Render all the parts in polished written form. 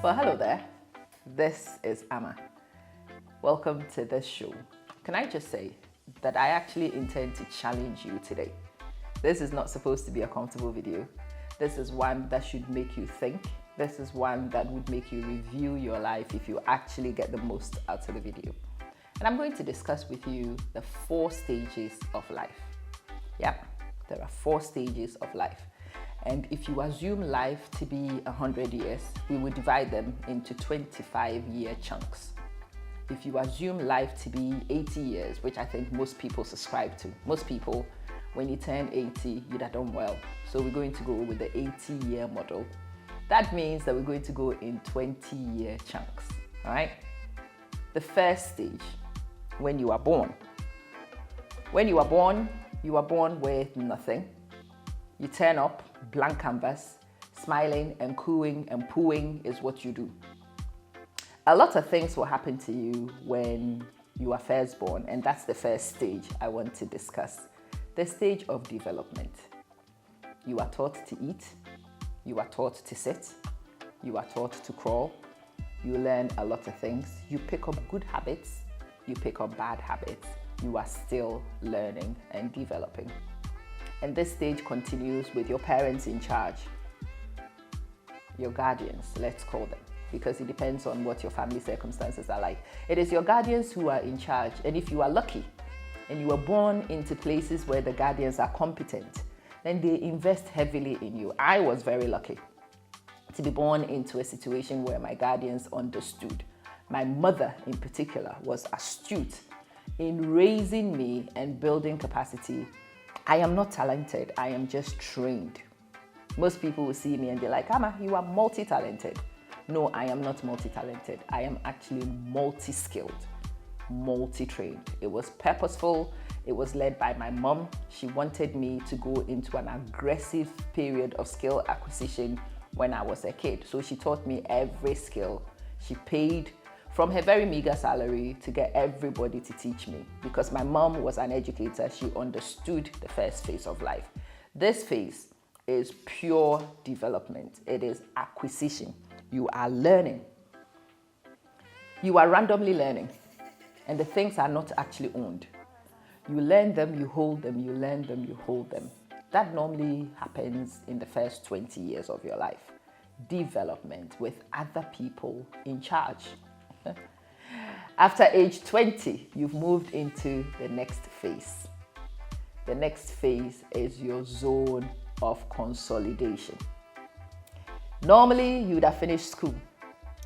Well, hello there. This is Amma. Welcome to this show. Can I just say that I actually intend to challenge you today? This is not supposed to be a comfortable video. This is one that should make you think. This is one that would make you review your life if you actually get the most out of the video. And I'm going to discuss with you the 4 stages of life. Yep, there are 4 stages of life. And if you assume life to be 100 years, we will divide them into 25-year chunks. If you assume life to be 80 years, which I think most people subscribe to, most people, when you turn 80, you'd have done well. So we're going to go with the 80-year model. That means that we're going to go in 20-year chunks, all right? The first stage, when you are born. When you are born with nothing. You turn up, blank canvas, smiling and cooing and pooing is what you do. A lot of things will happen to you when you are first born, and that's the first stage I want to discuss. The stage of development. You are taught to eat, you are taught to sit, you are taught to crawl, you learn a lot of things, you pick up good habits, you pick up bad habits, you are still learning and developing. And this stage continues with your parents in charge, your guardians, let's call them, because it depends on what your family circumstances are like. It is your guardians who are in charge, and if you are lucky and you were born into places where the guardians are competent, then they invest heavily in you. I was very lucky to be born into a situation where my guardians understood. My mother in particular was astute in raising me and building capacity. I am not talented, I am just trained. Most people will see me and they're like, Amma, you are multi-talented. No, I am not multi-talented. I am actually multi-skilled, multi-trained. It was purposeful. It was led by my mom. She wanted me to go into an aggressive period of skill acquisition when I was a kid. So she taught me every skill. She paid from her very meager salary to get everybody to teach me, because my mom was an educator. She understood the first phase of life. This phase is pure development. It is acquisition. You are learning. You are randomly learning, and the things are not actually owned. You learn them, you hold them, you learn them, you hold them. That normally happens in the first 20 years of your life. Development with other people in charge. After age 20, you've moved into the next phase. The next phase is your zone of consolidation. Normally, you would have finished school.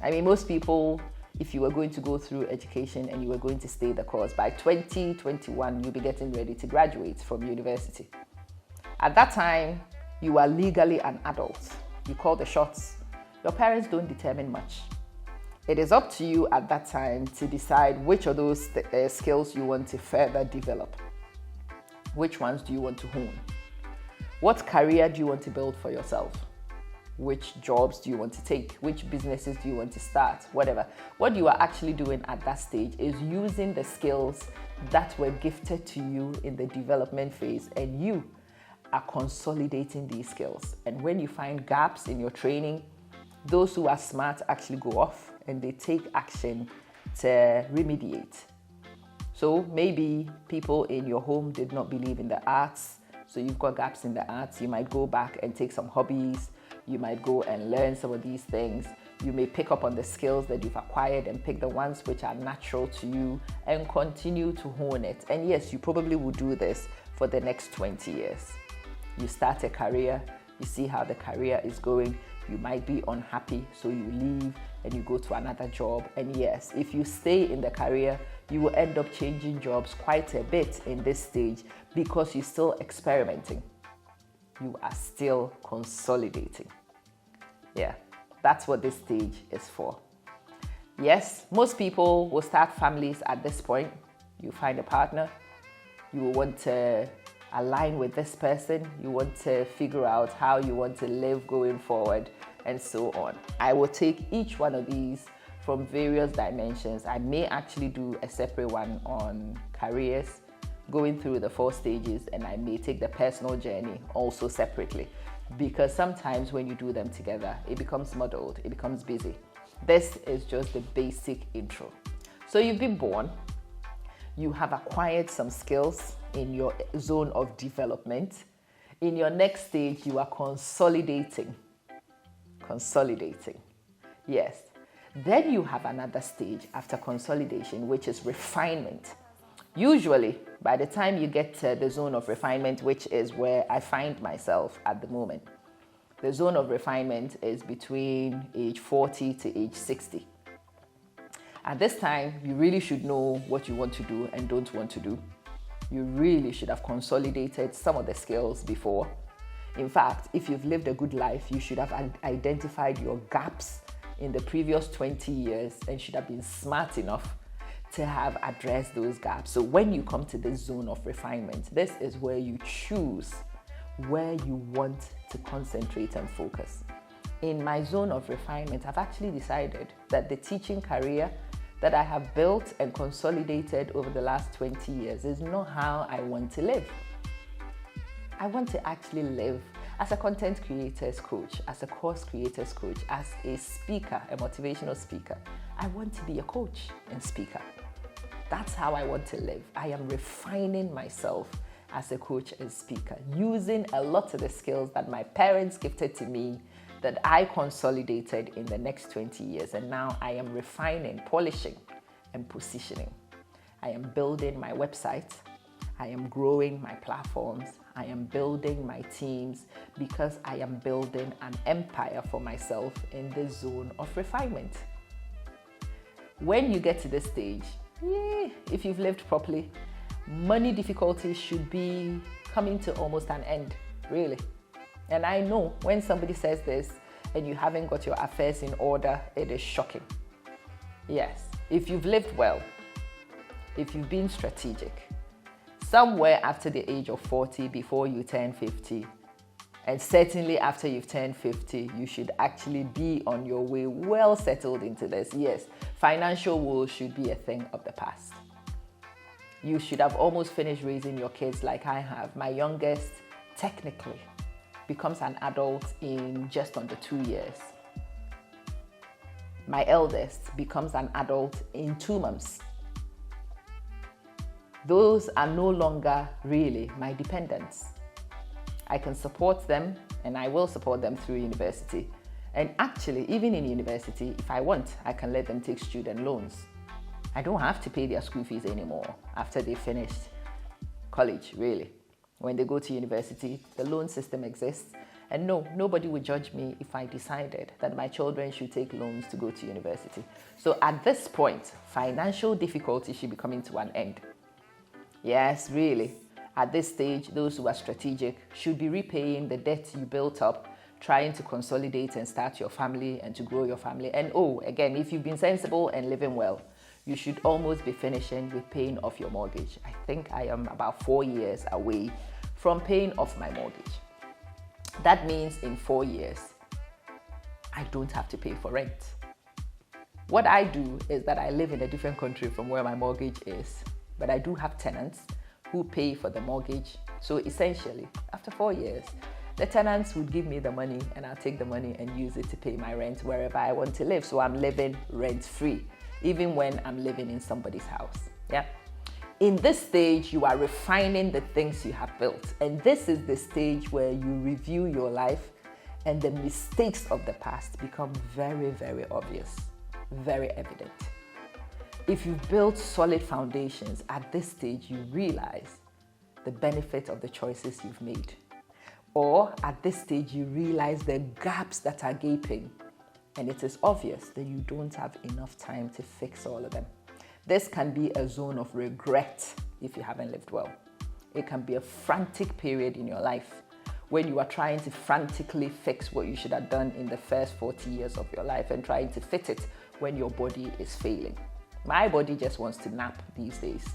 I mean, most people, if you were going to go through education and you were going to stay the course, by 2021, you'll be getting ready to graduate from university. At that time, you are legally an adult. You call the shots. Your parents don't determine much. It is up to you at that time to decide which of those skills you want to further develop. Which ones do you want to hone? What career do you want to build for yourself? Which jobs do you want to take? Which businesses do you want to start? Whatever. What you are actually doing at that stage is using the skills that were gifted to you in the development phase, and you are consolidating these skills. And when you find gaps in your training, those who are smart actually go off and they take action to remediate. So maybe people in your home did not believe in the arts, so you've got gaps in the arts. You might go back and take some hobbies. You might go and learn some of these things. You may pick up on the skills that you've acquired and pick the ones which are natural to you and continue to hone it. And yes, you probably will do this for the next 20 years. You start a career, you see how the career is going. You might be unhappy, so you leave and you go to another job. And yes, if you stay in the career, you will end up changing jobs quite a bit in this stage because you're still experimenting. You are still consolidating. Yeah, that's what this stage is for. Yes, most people will start families at this point. You find a partner. You will want to align with this person. You want to figure out how you want to live going forward, and so on. I will take each one of these from various dimensions. I may actually do a separate one on careers, going through the 4 stages, and I may take the personal journey also separately, because sometimes when you do them together, it becomes muddled, it becomes busy. This is just the basic intro. So you've been born, you have acquired some skills in your zone of development. In your next stage, you are consolidating. Yes. Then you have another stage after consolidation, which is refinement. Usually, by the time you get to the zone of refinement, which is where I find myself at the moment, the zone of refinement is between age 40 to age 60. At this time, you really should know what you want to do and don't want to do. You really should have consolidated some of the skills before. In fact, if you've lived a good life, you should have identified your gaps in the previous 20 years and should have been smart enough to have addressed those gaps. So when you come to this zone of refinement, this is where you choose where you want to concentrate and focus. In my zone of refinement, I've actually decided that the teaching career that I have built and consolidated over the last 20 years is not how I want to live. I want to actually live as a content creators coach, as a course creators coach, as a speaker, a motivational speaker. I want to be a coach and speaker. That's how I want to live. I am refining myself as a coach and speaker, using a lot of the skills that my parents gifted to me that I consolidated in the next 20 years. And now I am refining, polishing, and positioning. I am building my website. I am growing my platforms. I am building my teams because I am building an empire for myself in the zone of refinement. When you get to this stage, if you've lived properly, money difficulties should be coming to almost an end, really. And I know when somebody says this and you haven't got your affairs in order, it is shocking. Yes, if you've lived well, if you've been strategic, somewhere after the age of 40, before you turn 50, and certainly after you've turned 50, you should actually be on your way, well settled into this. Yes, financial woes should be a thing of the past. You should have almost finished raising your kids like I have. My youngest, technically, becomes an adult in just under 2 years. My eldest becomes an adult in 2 months. Those are no longer really my dependents. I can support them and I will support them through university. And actually, even in university, if I want, I can let them take student loans. I don't have to pay their school fees anymore after they finished college, really. When they go to university, the loan system exists. And no, nobody would judge me if I decided that my children should take loans to go to university. So at this point, financial difficulty should be coming to an end. Yes, really. At this stage, those who are strategic should be repaying the debt you built up, trying to consolidate and start your family and to grow your family. And again, if you've been sensible and living well, you should almost be finishing with paying off your mortgage. I think I am about 4 years away from paying off my mortgage. That means in 4 years, I don't have to pay for rent. What I do is that I live in a different country from where my mortgage is, but I do have tenants who pay for the mortgage. So essentially, after 4 years, the tenants would give me the money and I'll take the money and use it to pay my rent wherever I want to live. So I'm living rent-free, even when I'm living in somebody's house. Yeah. In this stage, you are refining the things you have built. And this is the stage where you review your life and the mistakes of the past become very, very obvious, very evident. If you've built solid foundations, at this stage, you realize the benefit of the choices you've made. Or at this stage, you realize the gaps that are gaping. And it is obvious that you don't have enough time to fix all of them. This can be a zone of regret if you haven't lived well. It can be a frantic period in your life when you are trying to frantically fix what you should have done in the first 40 years of your life and trying to fit it when your body is failing. My body just wants to nap these days.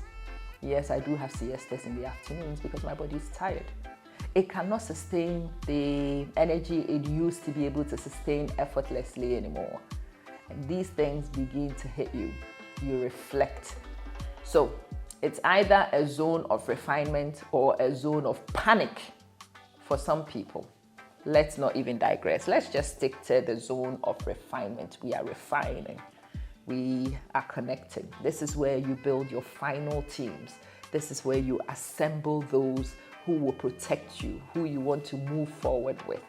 Yes, I do have siestas in the afternoons because my body is tired. It cannot sustain the energy it used to be able to sustain effortlessly anymore. And these things begin to hit you. You reflect. So it's either a zone of refinement or a zone of panic for some people. let's not even digress. Let's just stick to the zone of refinement. We are refining. We are connecting. This is where you build your final teams. This is where you assemble those who will protect you, who you want to move forward with.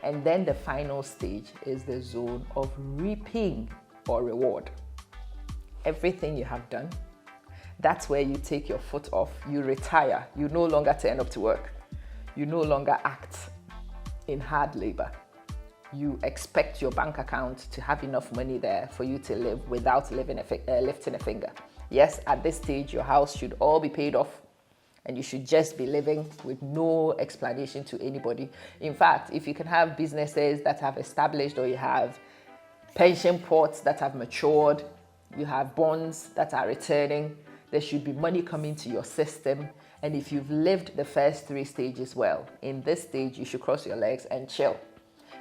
And then the final stage is the zone of reaping or reward. Everything you have done, that's where you take your foot off. You retire. You no longer turn up to work. You no longer act in hard labor. You expect your bank account to have enough money there for you to live without lifting a finger. Yes, at this stage, your house should all be paid off and you should just be living with no explanation to anybody. In fact, if you can have businesses that have established, or you have pension pots that have matured, you have bonds that are returning, there should be money coming to your system. And if you've lived the first 3 stages well, in this stage, you should cross your legs and chill.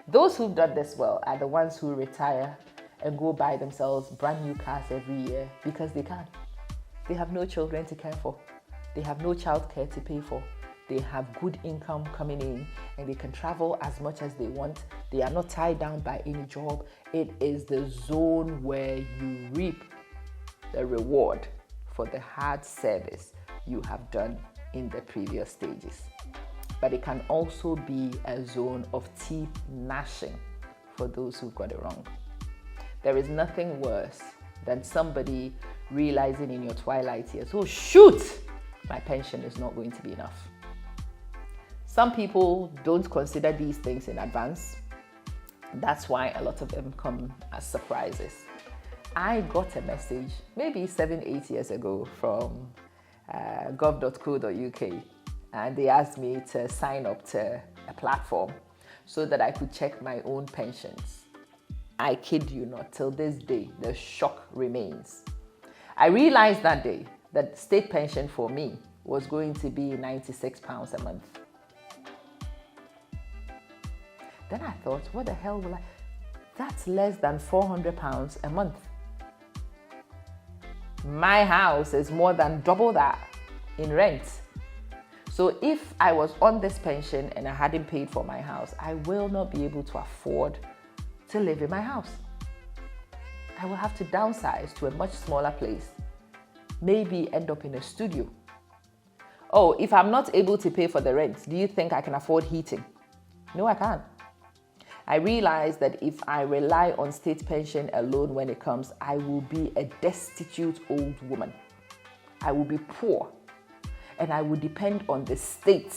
Those who've done this well are the ones who retire and go buy themselves brand new cars every year because they can. They have no children to care for. They have no childcare to pay for. They have good income coming in and they can travel as much as they want. They are not tied down by any job. It is the zone where you reap the reward for the hard service you have done in the previous stages. But it can also be a zone of teeth gnashing for those who got it wrong. There is nothing worse than somebody realizing in your twilight years, oh shoot, my pension is not going to be enough. Some people don't consider these things in advance. That's why a lot of them come as surprises. I got a message maybe 7-8 years ago from gov.co.uk, and they asked me to sign up to a platform so that I could check my own pensions. I kid you not, till this day, the shock remains. I realized that day that state pension for me was going to be £96 a month. Then I thought, what the hell will I? That's less than £400 a month. My house is more than double that in rent. So if I was on this pension and I hadn't paid for my house, I will not be able to afford to live in my house. I will have to downsize to a much smaller place, maybe end up in a studio. Oh, if I'm not able to pay for the rent, do you think I can afford heating? No, I can't. I realize that if I rely on state pension alone when it comes, I will be a destitute old woman. I will be poor and I will depend on the state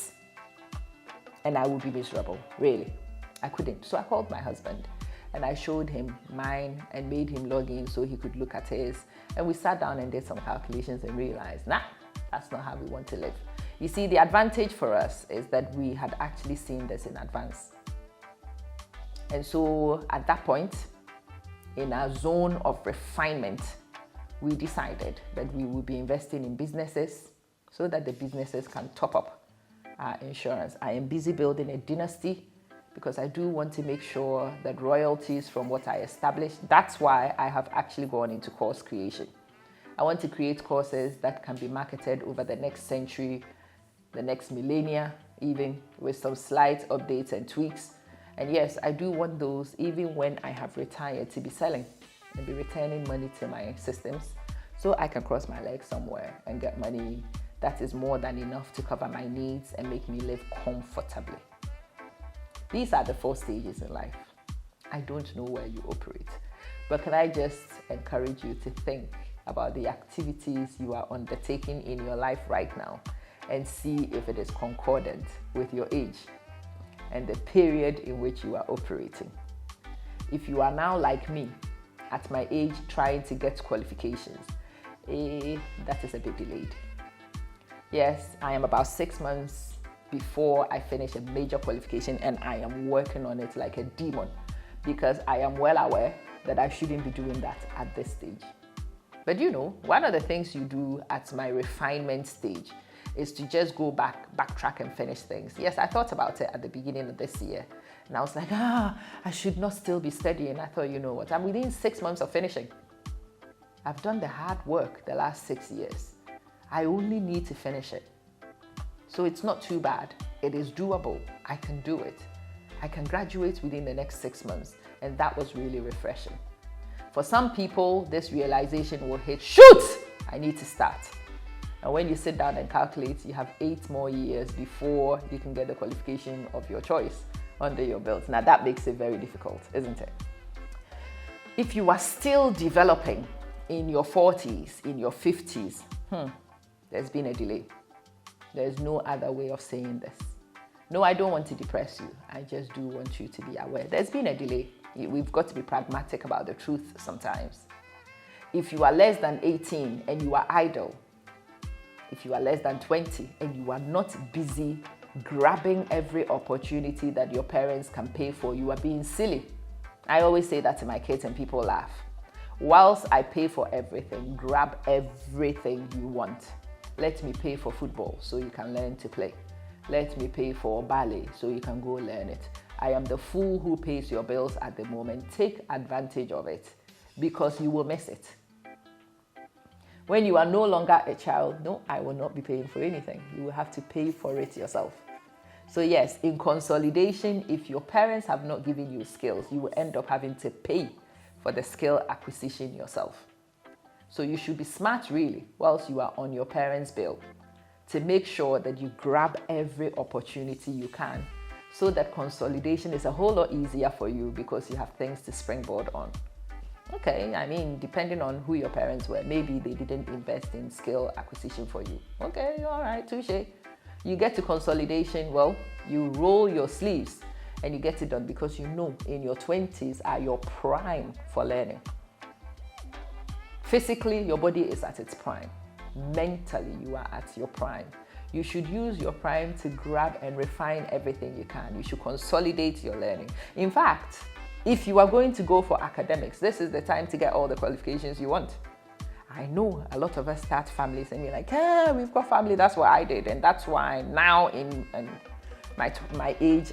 and I will be miserable, really. I couldn't. So I called my husband and I showed him mine and made him log in so he could look at his. And we sat down and did some calculations and realized, that's not how we want to live. You see, the advantage for us is that we had actually seen this in advance. And so at that point, in our zone of refinement, we decided that we would be investing in businesses so that the businesses can top up our insurance. I am busy building a dynasty because I do want to make sure that royalties from what I establish, that's why I have actually gone into course creation. I want to create courses that can be marketed over the next century, the next millennia, even with some slight updates and tweaks. And yes, I do want those even when I have retired to be selling and be returning money to my systems so I can cross my legs somewhere and get money that is more than enough to cover my needs and make me live comfortably. These are the 4 stages in life. I don't know where you operate, but can I just encourage you to think about the activities you are undertaking in your life right now and see if it is concordant with your age and the period in which you are operating. If you are now like me, at my age, trying to get qualifications, that is a bit delayed. Yes, I am about 6 months before I finish a major qualification and I am working on it like a demon because I am well aware that I shouldn't be doing that at this stage. But you know, one of the things you do at my refinement stage is to just go backtrack and finish things. Yes, I thought about it at the beginning of this year and I was like, I should not still be studying. I thought, you know what, I'm within 6 months of finishing. I've done the hard work the last 6 years. I only need to finish it. So it's not too bad. It is doable. I can do it. I can graduate within the next 6 months. And that was really refreshing. For some people, this realization will hit, shoot, I need to start. And when you sit down and calculate, you have 8 more years before you can get the qualification of your choice under your belt. Now that makes it very difficult, isn't it? If you are still developing in your 40s, in your 50s, there's been a delay. There's no other way of saying this. No, I don't want to depress you. I just do want you to be aware. There's been a delay. We've got to be pragmatic about the truth sometimes. If you are less than 18 and you are idle, if you are less than 20 and you are not busy grabbing every opportunity that your parents can pay for, you are being silly. I always say that to my kids and people laugh. Whilst I pay for everything, grab everything you want. Let me pay for football so you can learn to play. Let me pay for ballet so you can go learn it. I am the fool who pays your bills at the moment. Take advantage of it because you will miss it. When you are no longer a child, no, I will not be paying for anything. You will have to pay for it yourself. So yes, in consolidation, if your parents have not given you skills, you will end up having to pay for the skill acquisition yourself. So you should be smart really whilst you are on your parents' bill to make sure that you grab every opportunity you can so that consolidation is a whole lot easier for you because you have things to springboard on. Okay, I mean, depending on who your parents were, maybe they didn't invest in skill acquisition for you. Okay, all right, touche. You get to consolidation, well, you roll your sleeves and you get it done because you know in your 20s are your prime for learning. Physically, your body is at its prime. Mentally, you are at your prime. You should use your prime to grab and refine everything you can. You should consolidate your learning. In fact, if you are going to go for academics, this is the time to get all the qualifications you want. I know a lot of us start families and we're like, we've got family, that's what I did. And that's why now in my age,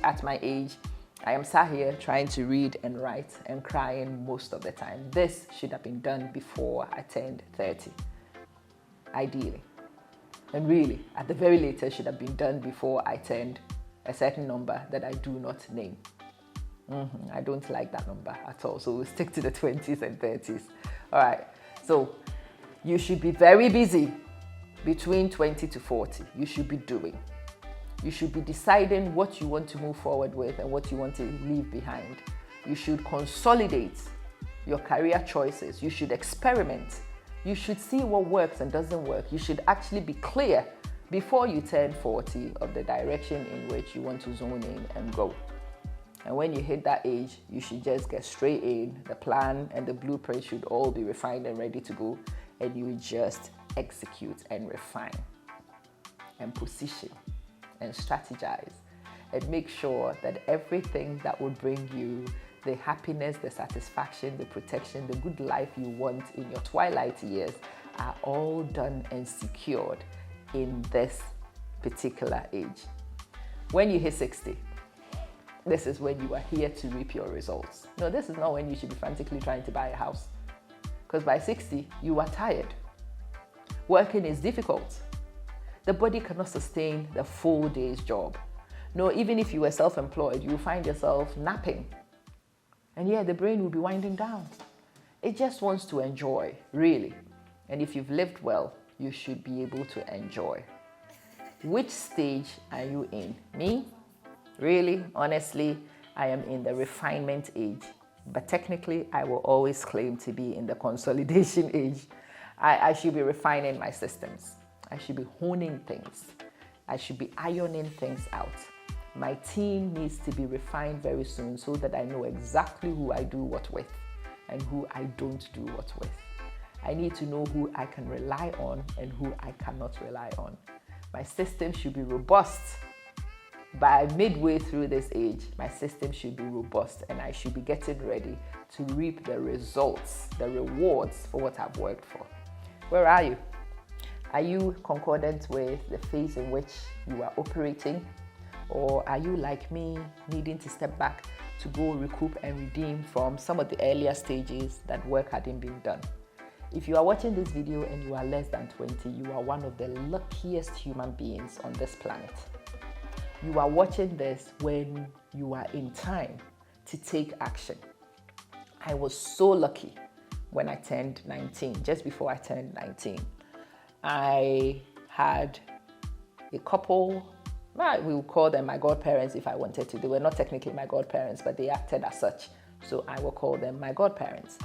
I am sat here trying to read and write and crying most of the time. This should have been done before I turned 30, ideally. And really, at the very latest, should have been done before I turned a certain number that I do not name. I don't like that number at all, so we'll stick to the 20s and 30s. All right, so you should be very busy between 20 to 40. You should be doing. You should be deciding what you want to move forward with and what you want to leave behind. You should consolidate your career choices. You should experiment. You should see what works and doesn't work. You should actually be clear before you turn 40 of the direction in which you want to zone in and go. And when you hit that age, you should just get straight in. The plan and the blueprint should all be refined and ready to go. And you just execute and refine and position and strategize and make sure that everything that will bring you the happiness, the satisfaction, the protection, the good life you want in your twilight years are all done and secured in this particular age. When you hit 60, this is when you are here to reap your results. No, this is not when you should be frantically trying to buy a house. Because by 60, you are tired. Working is difficult. The body cannot sustain the full day's job. No, even if you were self-employed, you will find yourself napping. And yeah, the brain will be winding down. It just wants to enjoy, really. And if you've lived well, you should be able to enjoy. Which stage are you in? Me? Really, honestly, I am in the refinement age. But technically, I will always claim to be in the consolidation age. I should be refining my systems. I should be honing things. I should be ironing things out. My team needs to be refined very soon so that I know exactly who I do what with and who I don't do what with. I need to know who I can rely on and who I cannot rely on. My system should be robust. By midway through this age, my system should be robust and I should be getting ready to reap the results, the rewards for what I've worked for. Where are you? Are you concordant with the phase in which you are operating? Or are you like me, needing to step back to go recoup and redeem from some of the earlier stages that work hadn't been done? If you are watching this video and you are less than 20, you are one of the luckiest human beings on this planet. You are watching this when you are in time to take action. I was so lucky when I turned 19, just before I turned 19. I had a couple, we would call them my godparents if I wanted to. They were not technically my godparents, but they acted as such. So I will call them my godparents.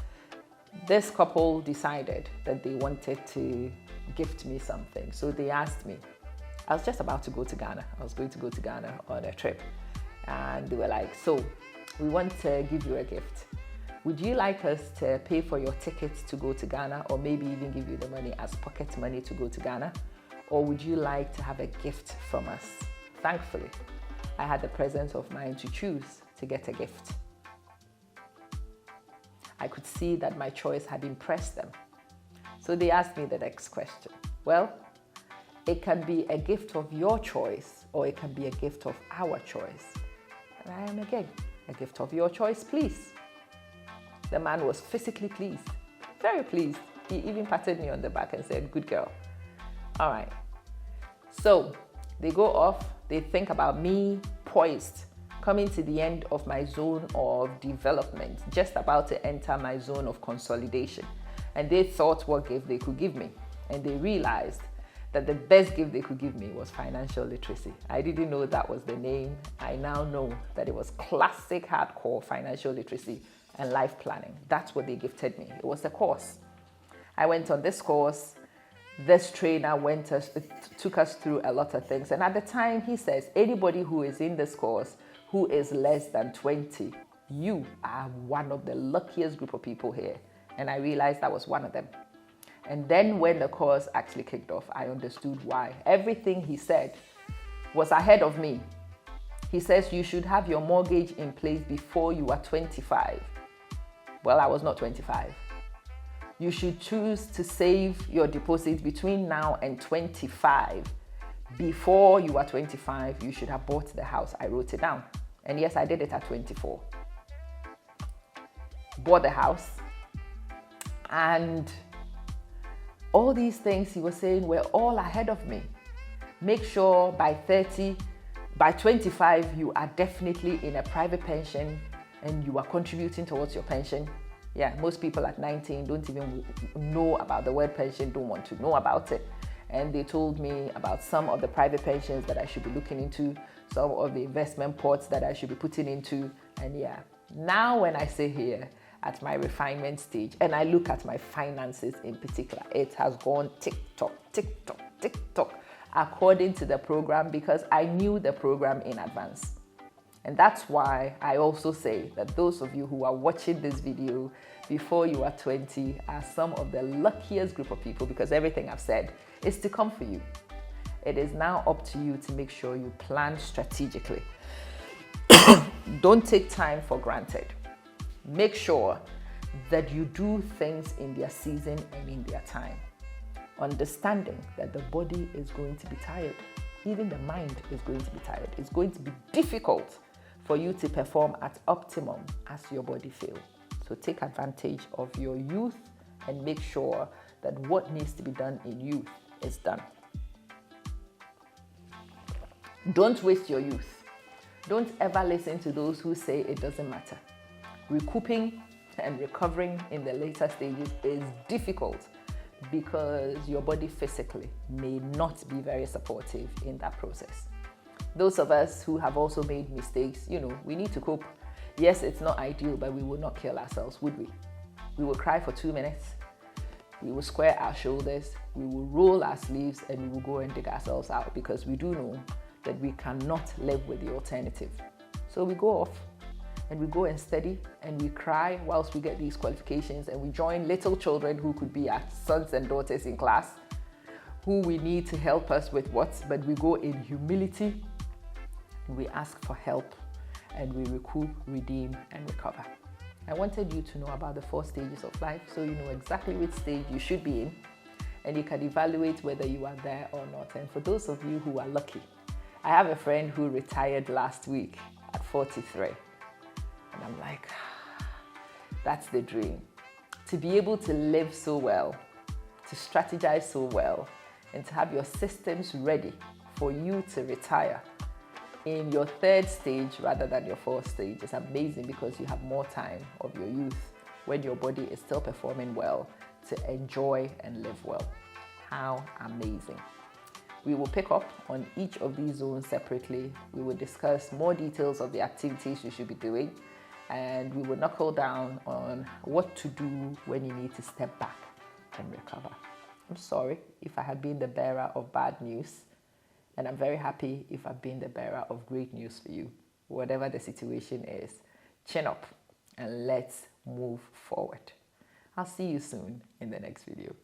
This couple decided that they wanted to gift me something. So they asked me. I was just about to go to Ghana. I was going to go to Ghana on a trip. And they were like, so we want to give you a gift. Would you like us to pay for your tickets to go to Ghana, or maybe even give you the money as pocket money to go to Ghana? Or would you like to have a gift from us? Thankfully, I had the presence of mind to choose to get a gift. I could see that my choice had impressed them. So they asked me the next question. Well, it can be a gift of your choice, or it can be a gift of our choice. And I am again, a gift of your choice, please. The man was physically pleased, very pleased. He even patted me on the back and said, good girl. All right. So they go off, they think about me poised, coming to the end of my zone of development, just about to enter my zone of consolidation. And they thought what gift they could give me. And they realized that the best gift they could give me was financial literacy. I didn't know that was the name. I now know that it was classic hardcore financial literacy and life planning. That's what they gifted me. It was a course. I went on this course. This trainer took us through a lot of things. And at the time, he says, anybody who is in this course who is less than 20, you are one of the luckiest group of people here. And I realized I was one of them. And then when the course actually kicked off, I understood why. Everything he said was ahead of me. He says you should have your mortgage in place before you are 25. Well, I was not 25. You should choose to save your deposits between now and 25. Before you are 25, you should have bought the house. I wrote it down. And yes, I did it at 24. Bought the house. And all these things he was saying were all ahead of me. Make sure by 30, by 25, you are definitely in a private pension and you are contributing towards your pension. Yeah, most people at 19 don't even know about the word pension, don't want to know about it. And they told me about some of the private pensions that I should be looking into, some of the investment pots that I should be putting into. And yeah, now when I sit here at my refinement stage and I look at my finances in particular, it has gone tick-tock, tick-tock, tick-tock according to the program, because I knew the program in advance. And that's why I also say that those of you who are watching this video before you are 20 are some of the luckiest group of people, because everything I've said is to come for you. It is now up to you to make sure you plan strategically. Don't take time for granted. Make sure that you do things in their season and in their time. Understanding that the body is going to be tired. Even the mind is going to be tired. It's going to be difficult for you to perform at optimum as your body feels. So take advantage of your youth and make sure that what needs to be done in youth is done. Don't waste your youth. Don't ever listen to those who say it doesn't matter. Recouping and recovering in the later stages is difficult because your body physically may not be very supportive in that process. Those of us who have also made mistakes, we need to cope. Yes, it's not ideal, but we will not kill ourselves, would we? We will cry for 2 minutes. We will square our shoulders. We will roll our sleeves and we will go and dig ourselves out, because we do know that we cannot live with the alternative. So we go off and we go and study and we cry whilst we get these qualifications, and we join little children who could be our sons and daughters in class, who we need to help us with what, but we go in humility. We ask for help and we recoup, redeem, and recover. I wanted you to know about the 4 stages of life, so you know exactly which stage you should be in, and you can evaluate whether you are there or not. And for those of you who are lucky, I have a friend who retired last week at 43. And I'm like, that's the dream. To be able to live so well, to strategize so well, and to have your systems ready for you to retire in your third stage rather than your fourth stage. It's amazing because you have more time of your youth when your body is still performing well to enjoy and live well. How amazing. We will pick up on each of these zones separately. We will discuss more details of the activities you should be doing, and we will knuckle down on what to do when you need to step back and recover. I'm sorry if I have been the bearer of bad news, and I'm very happy if I've been the bearer of great news for you. Whatever the situation is, chin up and let's move forward. I'll see you soon in the next video.